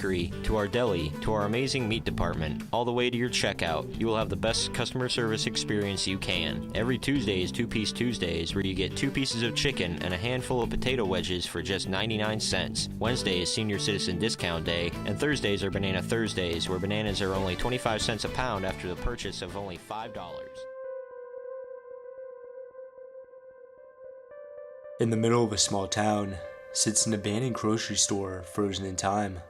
to our deli, to our amazing meat department, all the way to your checkout, you will have the best customer service experience you can. Every Tuesday is 2-Piece Tuesdays, where you get 2 pieces of chicken and a handful of potato wedges for just 99 cents. Wednesday is Senior Citizen Discount Day, and Thursdays are Banana Thursdays, where bananas are only 25 cents a pound after the purchase of only $5. In the middle of a small town sits an abandoned grocery store frozen in time.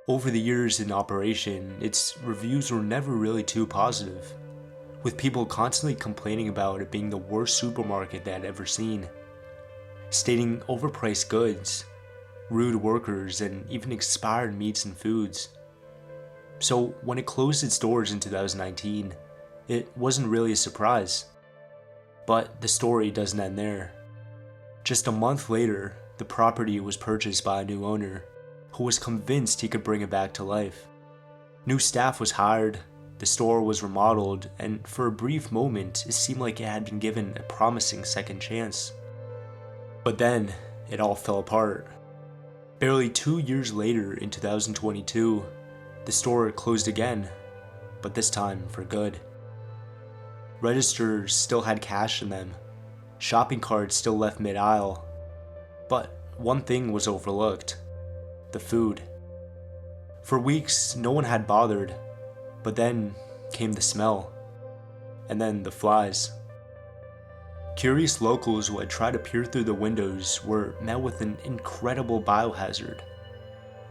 Over the years in operation, its reviews were never really too positive, with people constantly complaining about it being the worst supermarket they had ever seen, stating overpriced goods, rude workers, and even expired meats and foods. So when it closed its doors in 2019, it wasn't really a surprise. But the story doesn't end there. Just a month later, the property was purchased by a new owner, who was convinced he could bring it back to life. New staff was hired, the store was remodeled, and for a brief moment, it seemed like it had been given a promising second chance. But then, it all fell apart. Barely 2 years later, in 2022, the store closed again, but this time for good. Registers still had cash in them, shopping carts still left mid-aisle, but one thing was overlooked: the food. For weeks, no one had bothered, but then came the smell, and then the flies. Curious locals who had tried to peer through the windows were met with an incredible biohazard.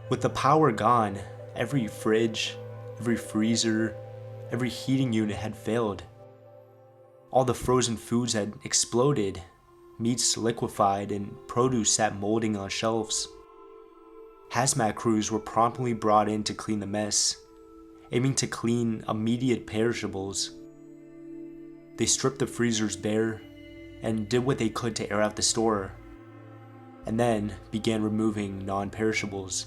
With the power gone, every fridge, every freezer, every heating unit had failed. All the frozen foods had exploded, meats liquefied, and produce sat molding on shelves. Hazmat crews were promptly brought in to clean the mess, aiming to clean immediate perishables. They stripped the freezers bare and did what they could to air out the store, and then began removing non-perishables.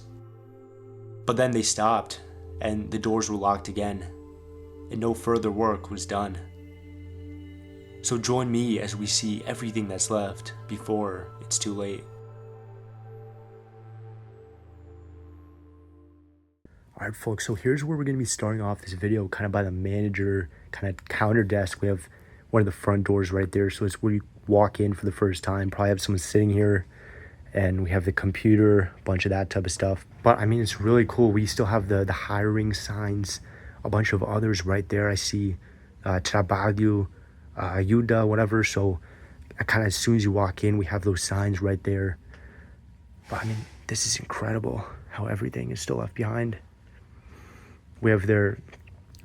But then they stopped, and the doors were locked again, and no further work was done. So join me as we see everything that's left before it's too late. Alright folks, so here's where we're going to be starting off this video, kind of by the manager, kind of counter desk. We have one of the front doors right there, so it's where you walk in for the first time. Probably have someone sitting here, and we have the computer, a bunch of that type of stuff. But I mean, it's really cool. We still have the hiring signs, a bunch of others right there. I see Trabalho, Ayuda, whatever. So kind of as soon as you walk in, we have those signs right there. But I mean, this is incredible how everything is still left behind. We have their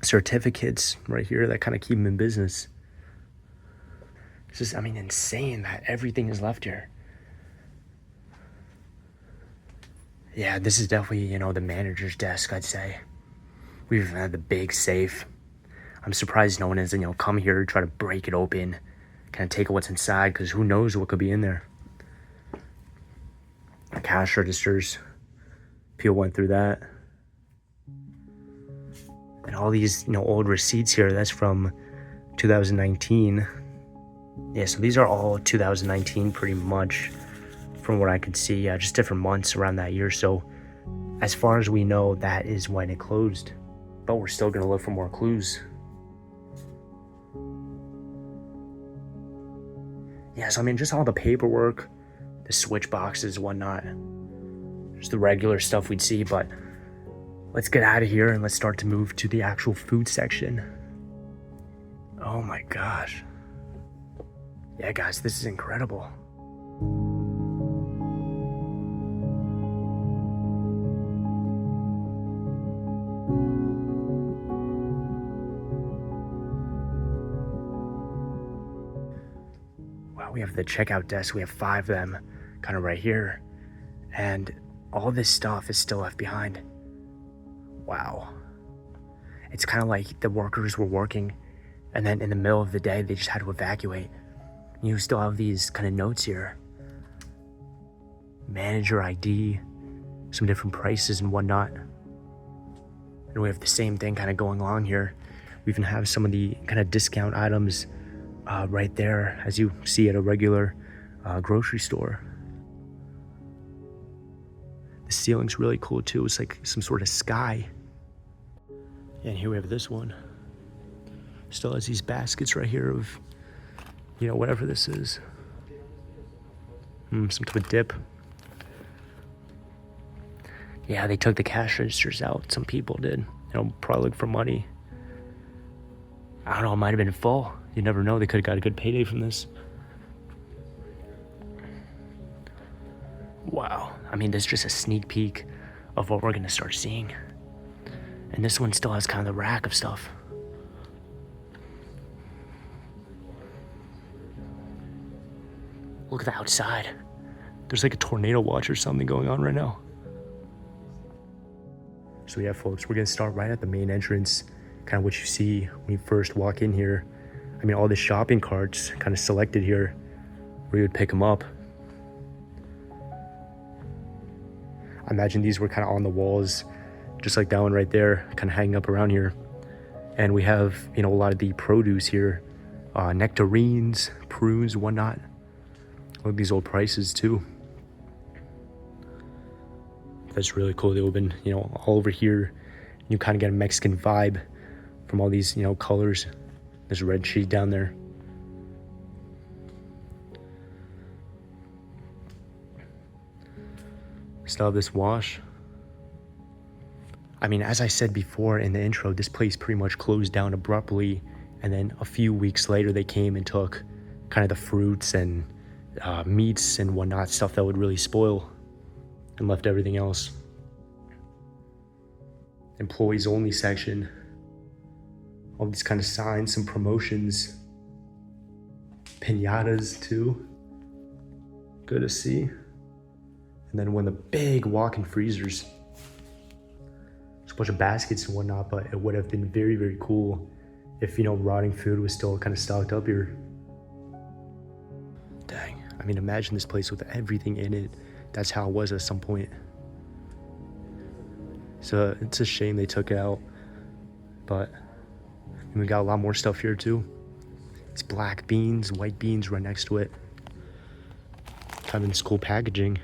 certificates right here that kind of keep them in business. It's just, I mean, insane that everything is left here. Yeah, this is definitely, you know, the manager's desk, I'd say. We've had the big safe. I'm surprised no one has, you know, come here to try to break it open, kind of take what's inside, because who knows what could be in there. The cash registers. People went through that. And all these, you know, old receipts here, that's from 2019. Yeah, so these are all 2019 pretty much, from what I could see. Yeah, just different months around that year. So as far as we know, that is when it closed. But we're still going to look for more clues. Yeah, so I mean, just all the paperwork, the switch boxes, whatnot. Just the regular stuff we'd see, but let's get out of here and let's start to move to the actual food section. Oh my gosh. Yeah, guys, this is incredible. Wow, we have the checkout desk. We have 5 of them kind of right here. And all this stuff is still left behind. Wow. It's kind of like the workers were working, and then in the middle of the day, they just had to evacuate. You still have these kind of notes here. Manager ID, some different prices and whatnot. And we have the same thing kind of going on here. We even have some of the kind of discount items right there, as you see at a regular grocery store. The ceiling's really cool too. It's like some sort of sky. And here we have this one. Still has these baskets right here of, you know, whatever this is. Some type of dip. Yeah, they took the cash registers out. Some people did. You know, probably look for money. I don't know, it might have been full. You never know, they could have got a good payday from this. Wow, I mean, this is just a sneak peek of what we're gonna start seeing. And this one still has kind of the rack of stuff. Look at the outside. There's like a tornado watch or something going on right now. So yeah, folks, we're gonna start right at the main entrance. Kind of what you see when you first walk in here. I mean, all the shopping carts kind of selected here where you would pick them up. I imagine these were kind of on the walls, just like that one right there, kind of hanging up around here. And we have, you know, a lot of the produce here, nectarines, prunes, whatnot. Look at these old prices too. That's really cool. They've been, you know, all over here. You kind of get a Mexican vibe from all these, you know, colors. There's a red sheet down there. Still have this wash. I mean, as I said before in the intro, this place pretty much closed down abruptly, and then a few weeks later they came and took kind of the fruits and meats and whatnot, stuff that would really spoil, and left everything else. Employees only section. All these kind of signs, some promotions. Piñatas too. Good to see. And then one of the big walk-in freezers. There's a bunch of baskets and whatnot, but it would have been very, very cool if, you know, rotting food was still kind of stocked up here. Dang. I mean, imagine this place with everything in it. That's how it was at some point. So it's a shame they took it out, but we got a lot more stuff here too. It's black beans, white beans right next to it. Kind of in school packaging.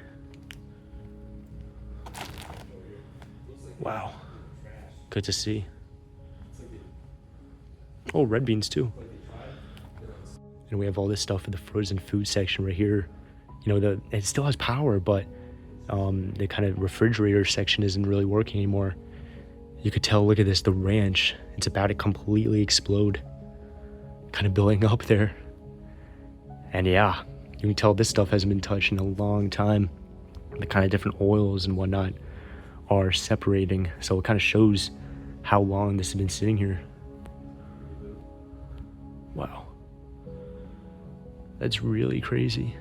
Wow, good to see. Oh, red beans too. And we have all this stuff in the frozen food section right here. You know, it still has power, but the kind of refrigerator section isn't really working anymore. You could tell, look at this, the ranch, it's about to completely explode. Kind of building up there. And yeah, you can tell this stuff hasn't been touched in a long time. The kind of different oils and whatnot are separating. So it kind of shows how long this has been sitting here. Wow. That's really crazy.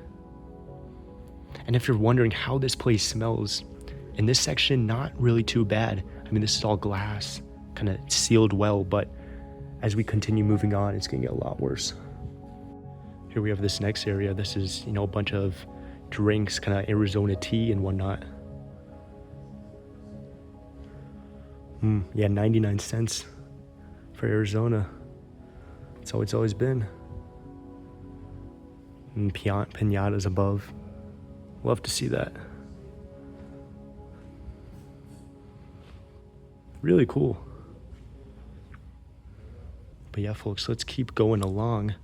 And if you're wondering how this place smells, in this section, not really too bad. I mean, this is all glass, kind of sealed well, but as we continue moving on, it's gonna get a lot worse. Here we have this next area. This is, you know, a bunch of drinks, kind of Arizona tea and whatnot. Yeah, 99 cents for Arizona. That's how it's always been. And piñatas above. Love to see that. Really cool. But yeah, folks, let's keep going along.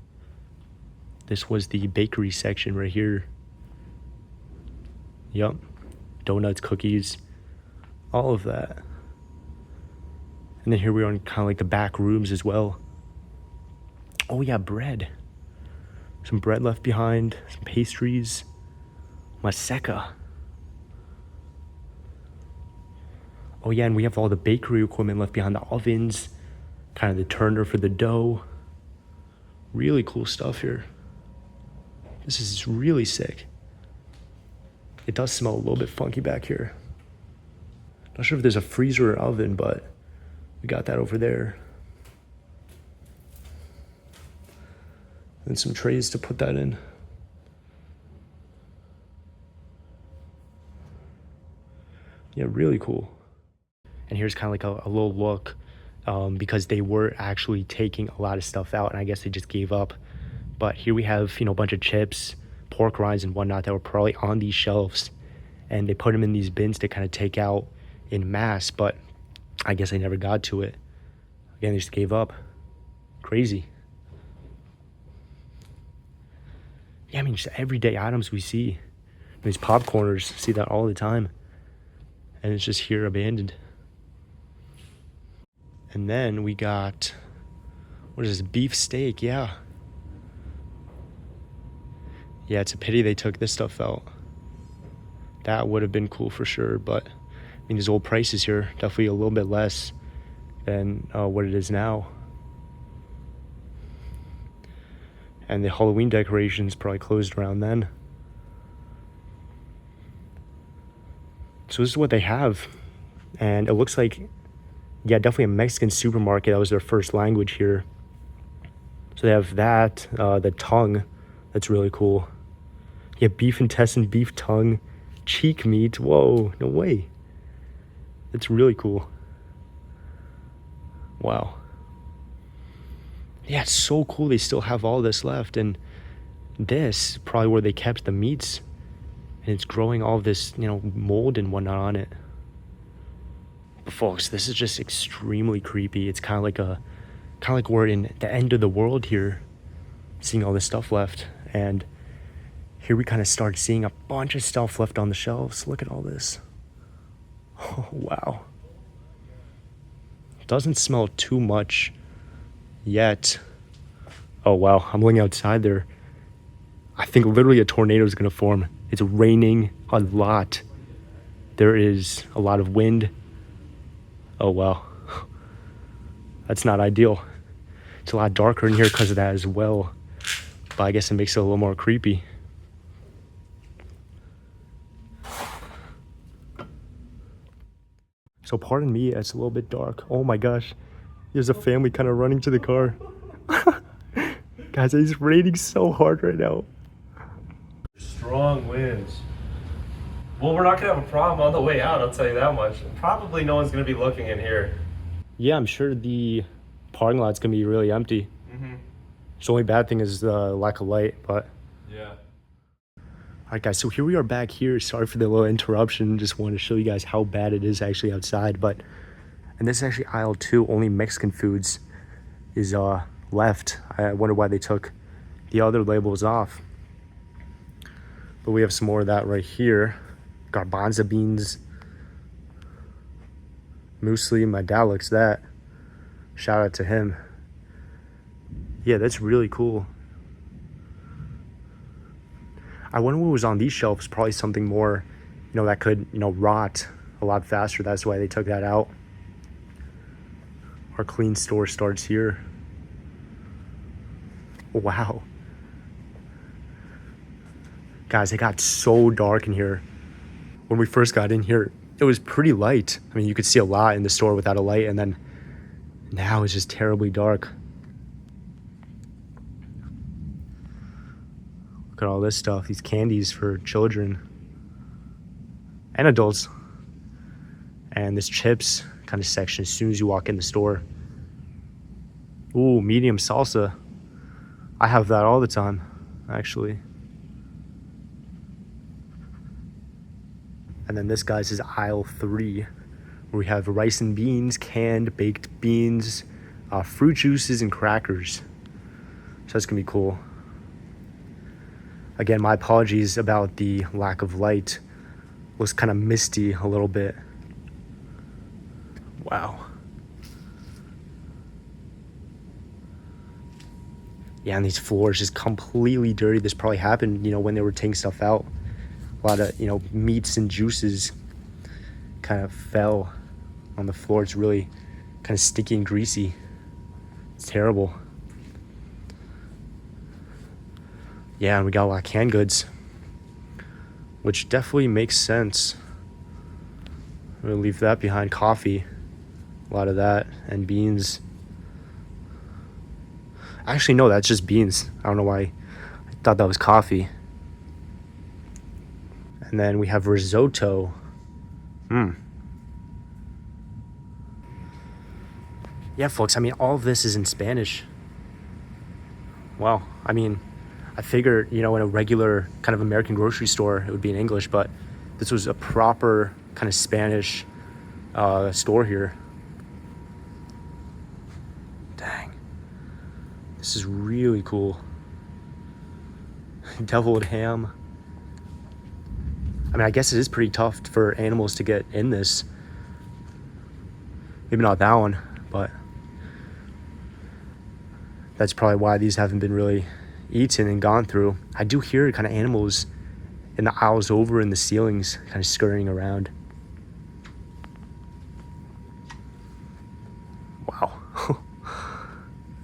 This was the bakery section right here. Yup. Donuts, cookies, all of that. And then here we are in kind of like the back rooms as well. Oh yeah, bread. Some bread left behind, some pastries. Maseca. Oh yeah, and we have all the bakery equipment left behind, the ovens, kind of the turner for the dough. Really cool stuff here. This is really sick. It does smell a little bit funky back here. Not sure if there's a freezer or oven, but we got that over there. And some trays to put that in. Yeah, really cool. And here's kind of like a little look because they were actually taking a lot of stuff out, and I guess they just gave up. But here we have, you know, a bunch of chips, pork rinds and whatnot that were probably on these shelves. and they put them in these bins to kind of take out in mass, but I guess I never got to it. Again, they just gave up. Crazy. Yeah, I mean, just everyday items we see. These popcorners, see that all the time. And it's just here abandoned. And then we got, what is this, beef steak, yeah. Yeah, it's a pity they took this stuff out. That would have been cool for sure, but I mean, these old prices here, definitely a little bit less than what it is now. And the Halloween decorations probably closed around then. So this is what they have. And it looks like, yeah, definitely a Mexican supermarket. That was their first language here. So they have that, the tongue. That's really cool. Yeah, beef intestine, beef tongue, cheek meat. Whoa, no way. That's really cool. Wow. Yeah, it's so cool they still have all this left. And this, probably where they kept the meats. And it's growing all this, mold and whatnot on it. But folks, this is just extremely creepy. It's kind of like we're in the end of the world here, seeing all this stuff left. And here we kind of start seeing a bunch of stuff left on the shelves. Look at all this. Oh, wow. Doesn't smell too much yet. Oh, wow. I'm looking outside there. I think literally a tornado is going to form. It's raining a lot. There is a lot of wind. Oh, wow. That's not ideal. It's a lot darker in here because of that as well. But I guess it makes it a little more creepy. So pardon me, it's a little bit dark. Oh my gosh. There's a family kind of running to the car. Guys, it's raining so hard right now. Strong winds. Well, we're not gonna have a problem on the way out, I'll tell you that much. Probably no one's gonna be looking in here. Yeah, I'm sure the parking lot's gonna be really empty. The only bad thing is the lack of light, but Yeah. Alright guys, so here we are back here. Sorry for the little interruption. Just wanted to show you guys how bad it is actually outside. And this is actually aisle 2. Only Mexican foods is left. I wonder why they took the other labels off. But we have some more of that right here. Garbanzo beans. Muesli. My dad likes that. Shout out to him. Yeah, that's really cool. I wonder what was on these shelves. Probably something more, that could, rot a lot faster. That's why they took that out. Our clean store starts here. Wow. Guys, it got so dark in here. When we first got in here, it was pretty light. I mean, you could see a lot in the store without a light, and then now it's just terribly dark. Look at all this stuff, these candies for children and adults. And this chips kind of section as soon as you walk in the store. Ooh, medium salsa. I have that all the time, actually. And then this, guys, is aisle 3, where we have rice and beans, canned baked beans, fruit juices, and crackers. So that's gonna be cool. Again, my apologies about the lack of light. Looks kind of misty a little bit. Wow. Yeah, and these floors just completely dirty. This probably happened, when they were taking stuff out. A lot of, meats and juices kind of fell on the floor. It's really kind of sticky and greasy. It's terrible. Yeah, and we got a lot of canned goods, which definitely makes sense. I'm gonna leave that behind. Coffee, a lot of that, and beans. Actually, no, that's just beans. I don't know why I thought that was coffee. And then we have risotto. Yeah, folks, I mean, all of this is in Spanish. Wow, I mean, I figured, in a regular kind of American grocery store, it would be in English, but This was a proper kind of Spanish store here. Dang. This is really cool. Deviled ham. I mean, I guess it is pretty tough for animals to get in this. Maybe not that one, but that's probably why these haven't been really eaten and gone through. I do hear kind of animals in the aisles over in the ceilings kind of scurrying around. Wow.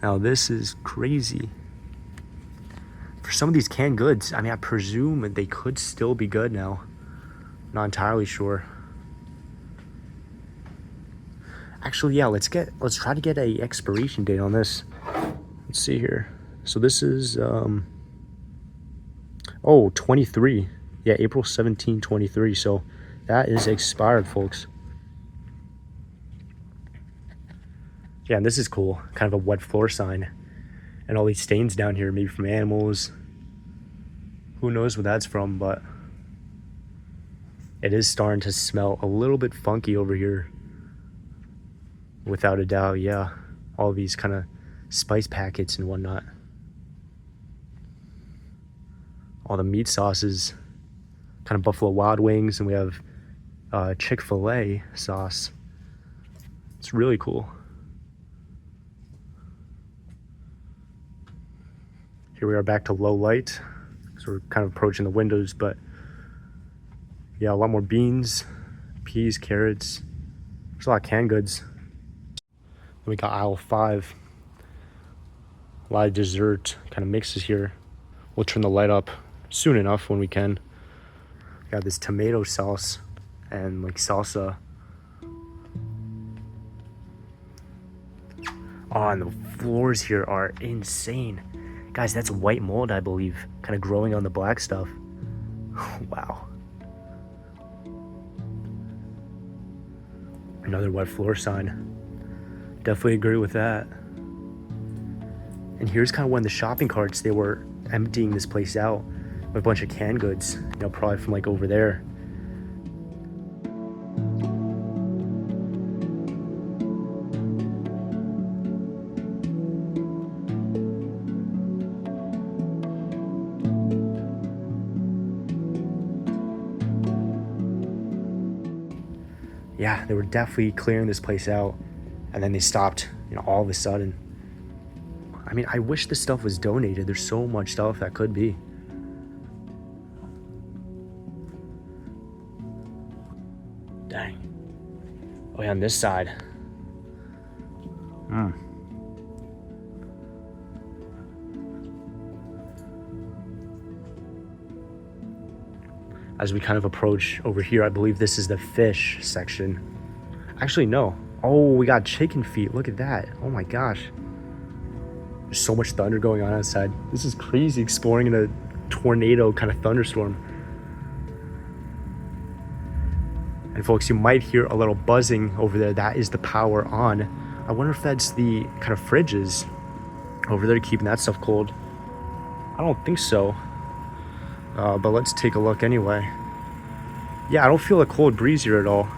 Now this is crazy. For some of these canned goods, I mean, I presume they could still be good now. Not entirely sure. Actually, yeah, let's try to get a expiration date on this. Let's see here. So this is 23. Yeah, April 17, 23. So that is expired, folks. Yeah, and this is cool. Kind of a wet floor sign. And all these stains down here, maybe from animals. Who knows what that's from, but it is starting to smell a little bit funky over here. Without a doubt, yeah. All these kind of spice packets and whatnot. All the meat sauces. Kind of Buffalo Wild Wings, and we have Chick-fil-A sauce. It's really cool. Here we are back to low light. So we're kind of approaching the windows, but yeah, a lot more beans, peas, carrots. There's a lot of canned goods. Then we got aisle 5. A lot of dessert kind of mixes here. We'll turn the light up soon enough when we can. We got this tomato sauce and like salsa. Oh, and the floors here are insane. Guys, that's white mold, I believe, kind of growing on the black stuff. Wow. Another wet floor sign. Definitely agree with that. And here's kind of when the shopping carts, they were emptying this place out with a bunch of canned goods, you know, probably from like over there. Yeah, they were definitely clearing this place out, and then they stopped, you know, all of a sudden. I mean, I wish this stuff was donated. There's so much stuff that could be. Dang. Oh yeah, on this side. As we kind of approach over here, I believe this is the fish section. Actually, no. Oh, we got chicken feet. Look at that. Oh my gosh. There's so much thunder going on outside. This is crazy, exploring in a tornado kind of thunderstorm. And folks, you might hear a little buzzing over there. That is the power on. I wonder if that's the kind of fridges over there keeping that stuff cold. I don't think so. But let's take a look anyway. Yeah, I don't feel a cold breeze here at all.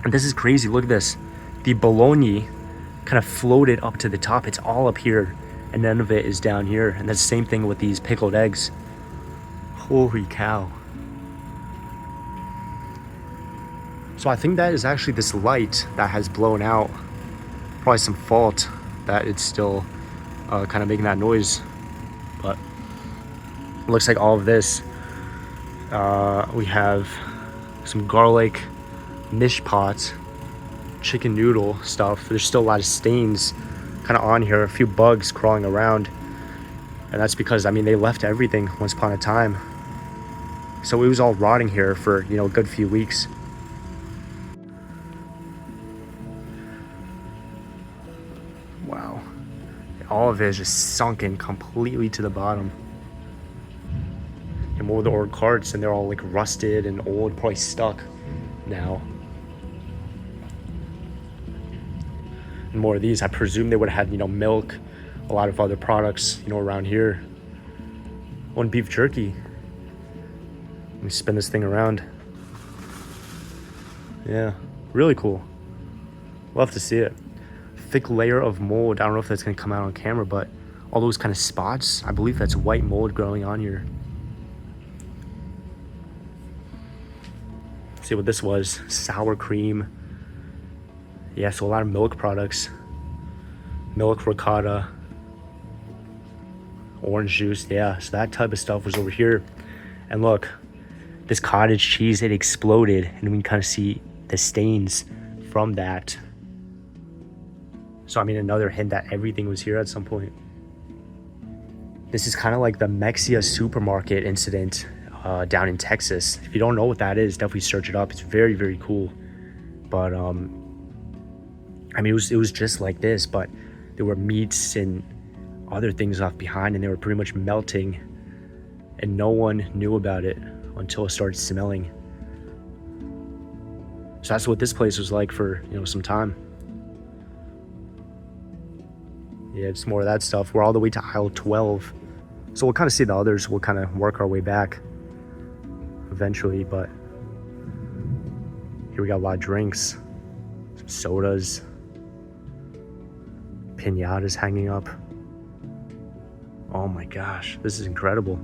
And this is crazy. Look at this. The bologna kind of floated up to the top. It's all up here, and none of it is down here. And that's the same thing with these pickled eggs. Holy cow. So I think that is actually this light that has blown out. Probably some fault that it's still kind of making that noise. But it looks like all of this. We have some garlic mishpat, chicken noodle stuff. There's still a lot of stains kind of on here, a few bugs crawling around. And that's because, I mean, they left everything once upon a time. So it was all rotting here for, you know, a good few weeks. Wow. All of it is just sunken completely to the bottom. And more of the old carts, and they're all like rusted and old, probably stuck now. And more of these, I presume they would have had, you know, milk, a lot of other products, you know, around here. Oh, and beef jerky. Let me spin this thing around. Yeah, really cool. Love to see it. Thick layer of mold. I don't know if that's gonna come out on camera, but all those kind of spots, I believe that's white mold growing on here. See what this was. Sour cream. Yeah, so a lot of milk products. Milk, ricotta, orange juice. Yeah, so that type of stuff was over here. And look, this cottage cheese, it exploded, and we can kind of see the stains from that. So I mean, another hint that everything was here at some point. This is kind of like the Mexia supermarket incident down in Texas. If you don't know what that is, definitely search it up. It's very, very cool. But I mean, it was just like this, but there were meats and other things left behind, and they were pretty much melting, and no one knew about it until it started smelling. So that's what this place was like for, you know, some time. Yeah, it's more of that stuff. We're all the way to aisle 12. So we'll kind of see the others. We'll kind of work our way back eventually, but here we got a lot of drinks, some sodas, pinatas hanging up. Oh my gosh, this is incredible.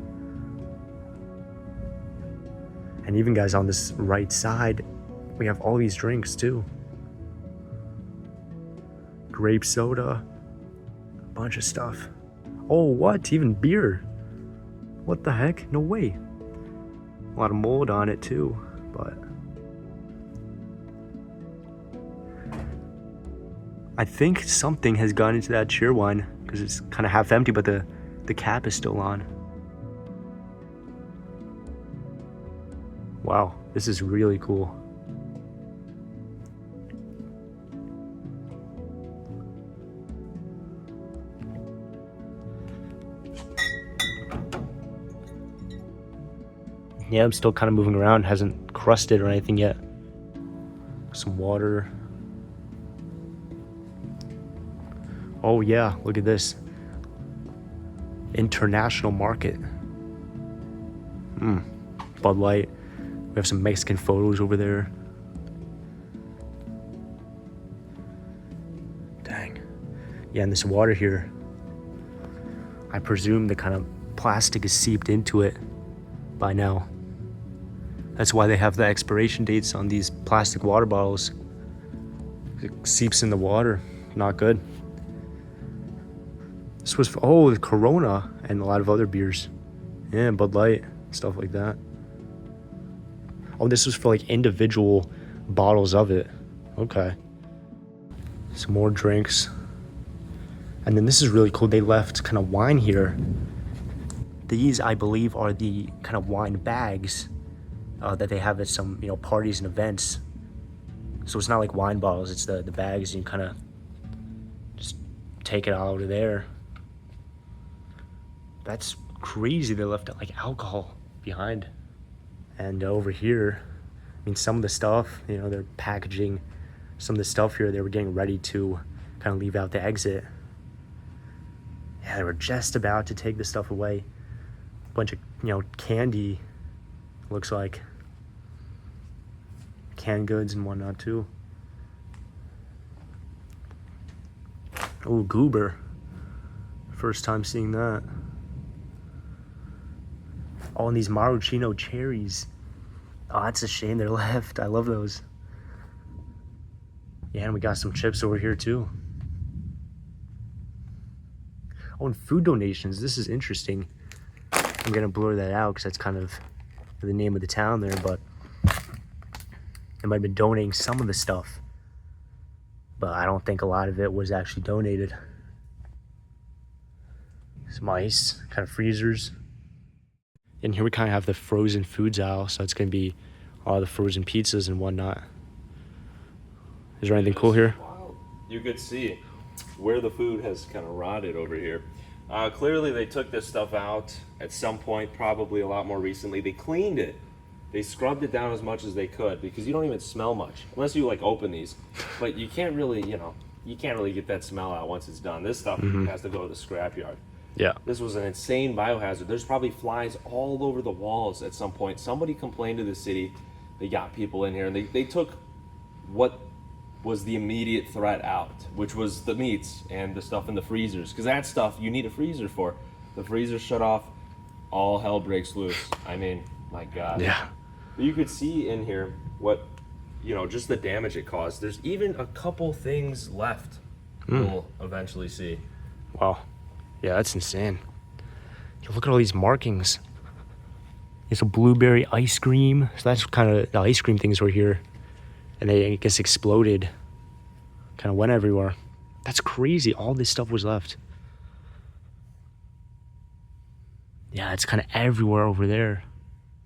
And even guys, on this right side, we have all these drinks too. Grape soda, a bunch of stuff. Oh, what? Even beer. What the heck? No way. A lot of mold on it too, but I think something has gone into that cheer wine because it's kind of half empty, but the cap is still on. Wow, this is really cool. Yeah, I'm still kind of moving around. Hasn't crusted or anything yet. Some water. Oh yeah, look at this. International market. Bud Light. We have some Mexican photos over there. Dang. Yeah, and this water here, I presume the kind of plastic is seeped into it by now. That's why they have the expiration dates on these plastic water bottles. It seeps in the water. Not good. This was for, the Corona and a lot of other beers. Yeah, Bud Light, stuff like that. Oh, this was for like individual bottles of it. Okay. Some more drinks. And then this is really cool. They left kind of wine here. These, I believe, are the kind of wine bags that they have at some, you know, parties and events. So it's not like wine bottles, it's the bags, and you kind of just take it out of there. That's crazy. They left like alcohol behind. And over here, I mean, some of the stuff, you know, they're packaging some of the stuff here. They were getting ready to kind of leave out the exit. Yeah, they were just about to take the stuff away. A bunch of, you know, candy, looks like. Canned goods and whatnot too. Oh, goober. First time seeing that. Oh, and these maraschino cherries. Oh, that's a shame they're left. I love those. Yeah, and we got some chips over here too. Oh, and food donations. This is interesting. I'm gonna blur that out because that's kind of the name of the town there, but they might have been donating some of the stuff, but I don't think a lot of it was actually donated. Some ice, kind of freezers. And here we kind of have the frozen foods aisle, so it's gonna be all the frozen pizzas and whatnot. Is there anything cool here? You could see where the food has kind of rotted over here. Clearly they took this stuff out at some point, probably a lot more recently. They cleaned it. They scrubbed it down as much as they could because you don't even smell much unless you like open these. But you can't really, you know, you can't really get that smell out once it's done. This stuff has to go to the scrapyard. Yeah. This was an insane biohazard. There's probably flies all over the walls at some point. Somebody complained to the city. They got people in here, and they took what was the immediate threat out, which was the meats and the stuff in the freezers. Because that stuff you need a freezer for. The freezer shut off, all hell breaks loose. I mean, my God. Yeah. But you could see in here what, just the damage it caused. There's even a couple things left we'll eventually see. Wow. Yeah, that's insane. You look at all these markings. It's a blueberry ice cream. So that's kind of the ice cream things were here. And they, I guess, exploded. Kind of went everywhere. That's crazy. All this stuff was left. Yeah, it's kind of everywhere over there.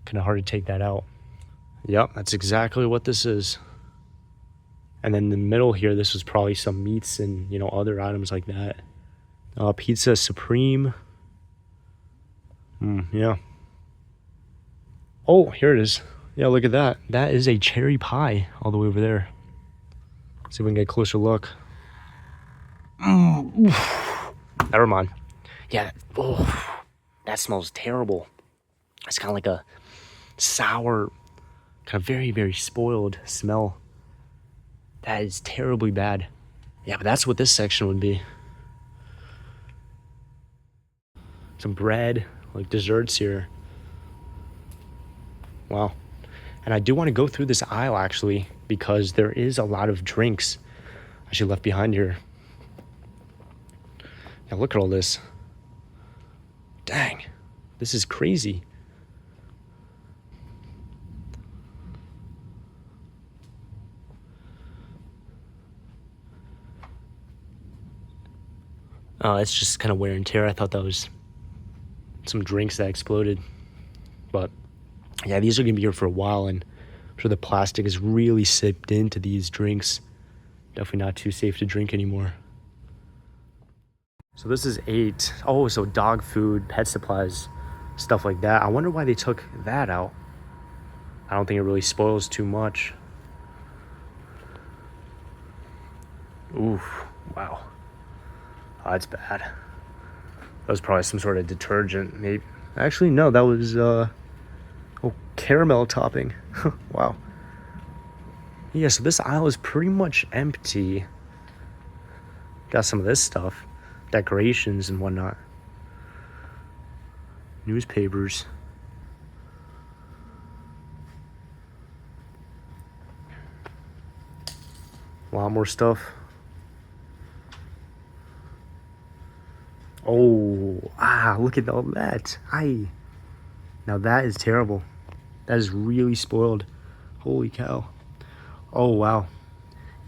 Kind of hard to take that out. Yep, that's exactly what this is. And then in the middle here, this was probably some meats and, other items like that. Pizza Supreme. Yeah. Oh, here it is. Yeah, look at that. That is a cherry pie all the way over there. Let's see if we can get a closer look. Never mind. Yeah. Oh, that smells terrible. It's kind of like a sour, kind of very, very spoiled smell. That is terribly bad. Yeah, but that's what this section would be. Some bread, like desserts here. Wow. And I do want to go through this aisle actually, because there is a lot of drinks actually left behind here. Now look at all this. Dang, this is crazy. Oh, it's just kind of wear and tear. I thought that was some drinks that exploded. But yeah, these are gonna be here for a while, and I'm sure the plastic is really sipped into these drinks. Definitely not too safe to drink anymore. So this is 8. Oh, so dog food, pet supplies, stuff like that. I wonder why they took that out. I don't think it really spoils too much. Oof, wow. Oh, that's bad. That was probably some sort of detergent, maybe. Actually, no, that was, caramel topping. Wow. Yeah, so this aisle is pretty much empty. Got some of this stuff. Decorations and whatnot. Newspapers. A lot more stuff. Oh, look at all that. Now that is terrible. That is really spoiled. Holy cow. Oh, wow.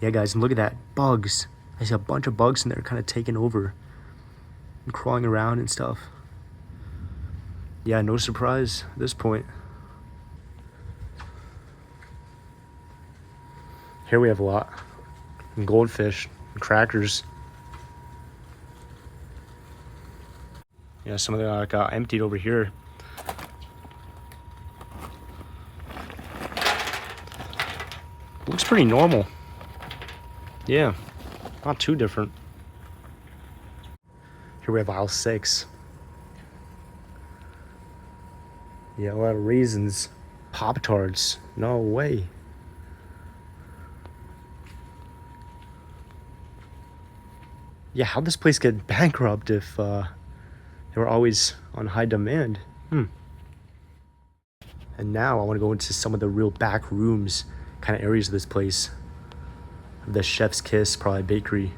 Yeah, guys, and look at that. Bugs. I see a bunch of bugs in there kind of taking over and crawling around and stuff. Yeah, no surprise at this point. Here we have a lot. And goldfish, and crackers. Yeah, some of them got emptied over here. Looks pretty normal. Yeah, not too different. Here we have aisle 6. Yeah, a lot of raisins. Pop-Tarts. No way. Yeah, how'd this place get bankrupt if they were always on high demand? And now I want to go into some of the real back rooms, kind of areas of this place. The Chef's Kiss, probably bakery.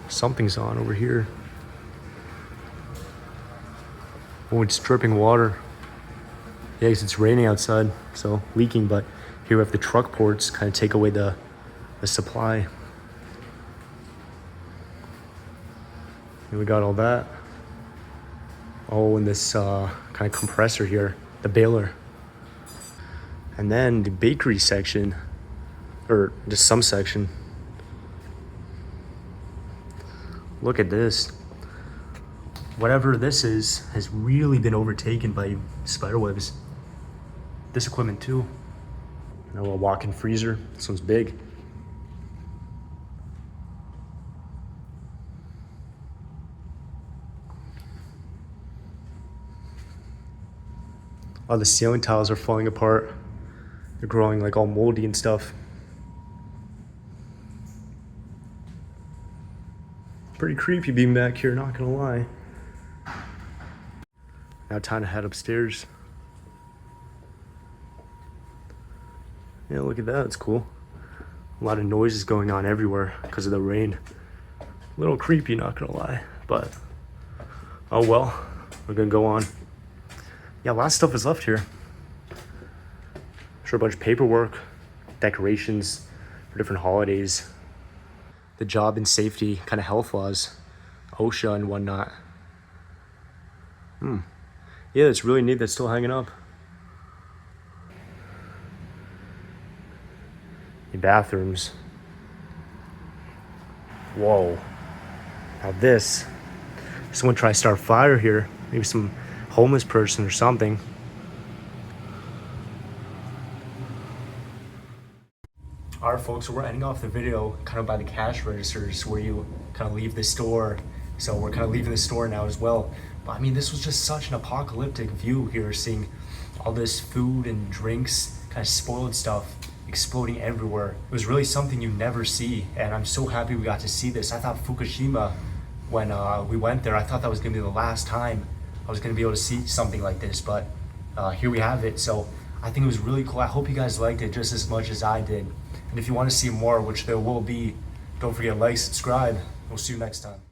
Something's on over here. Oh, it's dripping water. Yeah, 'cause it's raining outside, so leaking, but here we have the truck ports kind of take away the supply. Here we got all that. Oh, and this kind of compressor here, the baler. And then the bakery section, or just some section. Look at this. Whatever this is has really been overtaken by spiderwebs. This equipment too. A little walk-in freezer. This one's big. All the ceiling tiles are falling apart. They're growing like all moldy and stuff. Pretty creepy being back here, not gonna lie. Now time to head upstairs. Yeah, look at that, it's cool. A lot of noises going on everywhere because of the rain. A little creepy, not gonna lie, but oh well, we're gonna go on. Yeah, a lot of stuff is left here. Sure, a bunch of paperwork, decorations for different holidays. The job and safety kind of health laws, OSHA and whatnot. Yeah, it's really neat that's still hanging up. The bathrooms. Whoa. Now this, someone try to start a fire here. Maybe some homeless person or something. All right, folks, so we're ending off the video kind of by the cash registers where you kind of leave the store. So we're kind of leaving the store now as well. But I mean, this was just such an apocalyptic view here, seeing all this food and drinks, kind of spoiled stuff exploding everywhere. It was really something you never see, and I'm so happy we got to see this. I thought Fukushima, when we went there, I thought that was gonna be the last time I was gonna be able to see something like this, but here we have it. So I think it was really cool. I hope you guys liked it just as much as I did. And if you want to see more, which there will be, don't forget to like, subscribe. We'll see you next time.